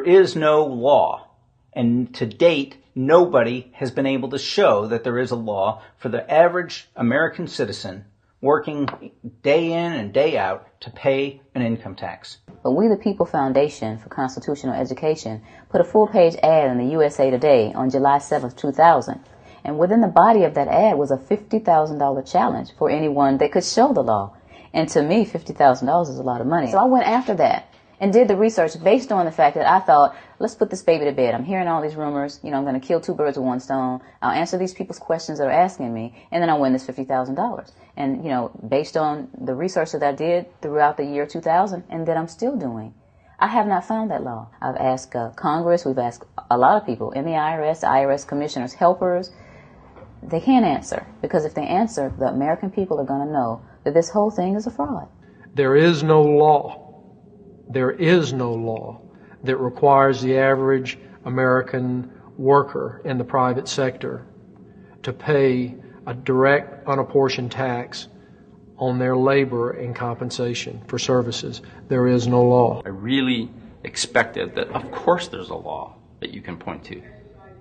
There is no law, and to date, nobody has been able to show that there is a law for the average American citizen working day in and day out to pay an income tax. But We the People Foundation for Constitutional Education put a full-page ad in the USA Today on July 7th, 2000. And within the body of that ad was a $50,000 challenge for anyone that could show the law. And to me, $50,000 is a lot of money. So I went after that and did the research based on the fact that I thought, let's put this baby to bed. I'm hearing all these rumors. I'm going to kill two birds with one stone. I'll answer these people's questions that are asking me, and then I'll win this $50,000. And, based on the research that I did throughout the year 2000 and that I'm still doing, I have not found that law. I've asked Congress. We've asked a lot of people in the IRS commissioners, helpers. They can't answer, because if they answer, the American people are going to know that this whole thing is a fraud. There is no law that requires the average American worker in the private sector to pay a direct unapportioned tax on their labor and compensation for services. There is no law. I really expected that, of course there's a law that you can point to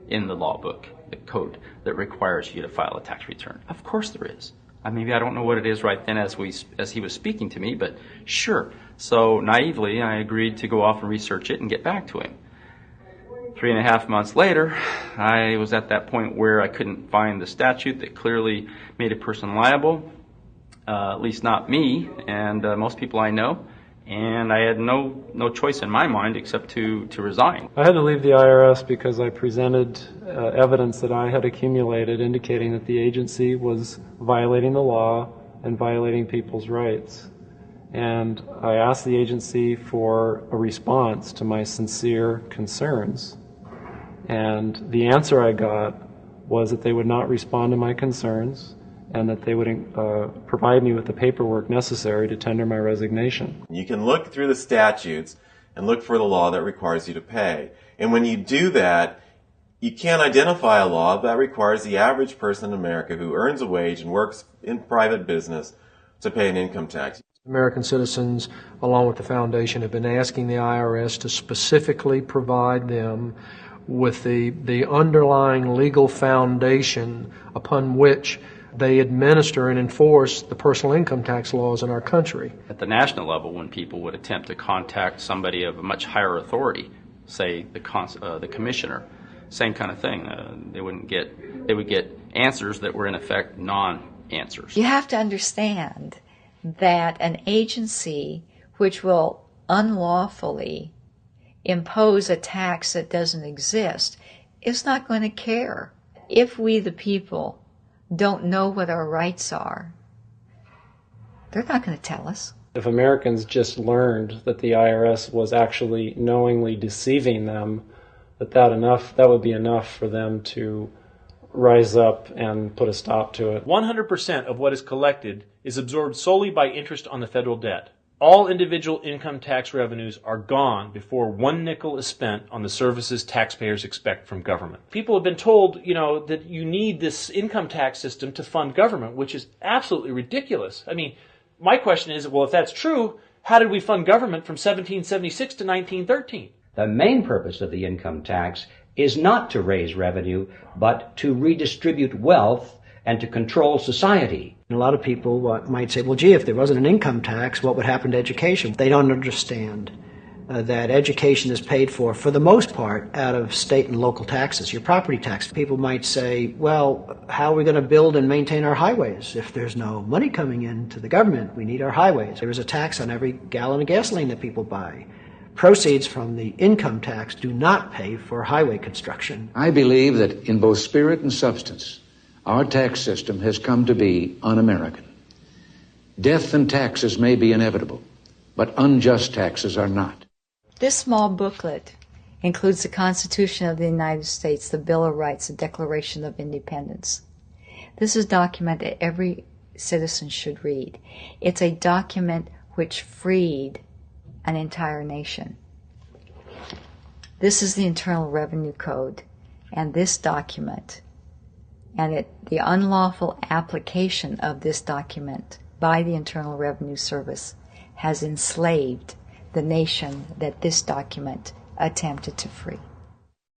in the law book, the code, that requires you to file a tax return. Of course there is. Maybe I don't know what it is right then as he was speaking to me, but sure. So naively, I agreed to go off and research it and get back to him. 3.5 months later, I was at that point where I couldn't find the statute that clearly made a person liable, at least not me and most people I know, and I had no choice in my mind except to resign. I had to leave the IRS because I presented evidence that I had accumulated indicating that the agency was violating the law and violating people's rights. And I asked the agency for a response to my sincere concerns. And the answer I got was that they would not respond to my concerns and that they would provide me with the paperwork necessary to tender my resignation. You can look through the statutes and look for the law that requires you to pay. And when you do that, you can't identify a law that requires the average person in America who earns a wage and works in private business to pay an income tax. American citizens, along with the foundation, have been asking the IRS to specifically provide them with the underlying legal foundation upon which they administer and enforce the personal income tax laws in our country. At the national level, when people would attempt to contact somebody of a much higher authority, say the commissioner, same kind of thing. They would get answers that were in effect non-answers. You have to understand that an agency which will unlawfully impose a tax that doesn't exist is not going to care. If we, the people, don't know what our rights are, they're not going to tell us. If Americans just learned that the IRS was actually knowingly deceiving them, that would be enough for them to rise up and put a stop to it. 100% of what is collected is absorbed solely by interest on the federal debt. All individual income tax revenues are gone before 1 nickel is spent on the services taxpayers expect from government. People have been told, that you need this income tax system to fund government, which is absolutely ridiculous. My question is, well, if that's true, how did we fund government from 1776 to 1913? The main purpose of the income tax is not to raise revenue, but to redistribute wealth and to control society. A lot of people might say, well, gee, if there wasn't an income tax, what would happen to education? They don't understand that education is paid for the most part, out of state and local taxes, your property tax. People might say, well, how are we going to build and maintain our highways if there's no money coming into the government? We need our highways. There is a tax on every gallon of gasoline that people buy. Proceeds from the income tax do not pay for highway construction. I believe that in both spirit and substance, our tax system has come to be un-American. Death and taxes may be inevitable, but unjust taxes are not. This small booklet includes the Constitution of the United States, the Bill of Rights, the Declaration of Independence. This is a document that every citizen should read. It's a document which freed an entire nation. This is the Internal Revenue Code, and this document, and the unlawful application of this document by the Internal Revenue Service has enslaved the nation that this document attempted to free.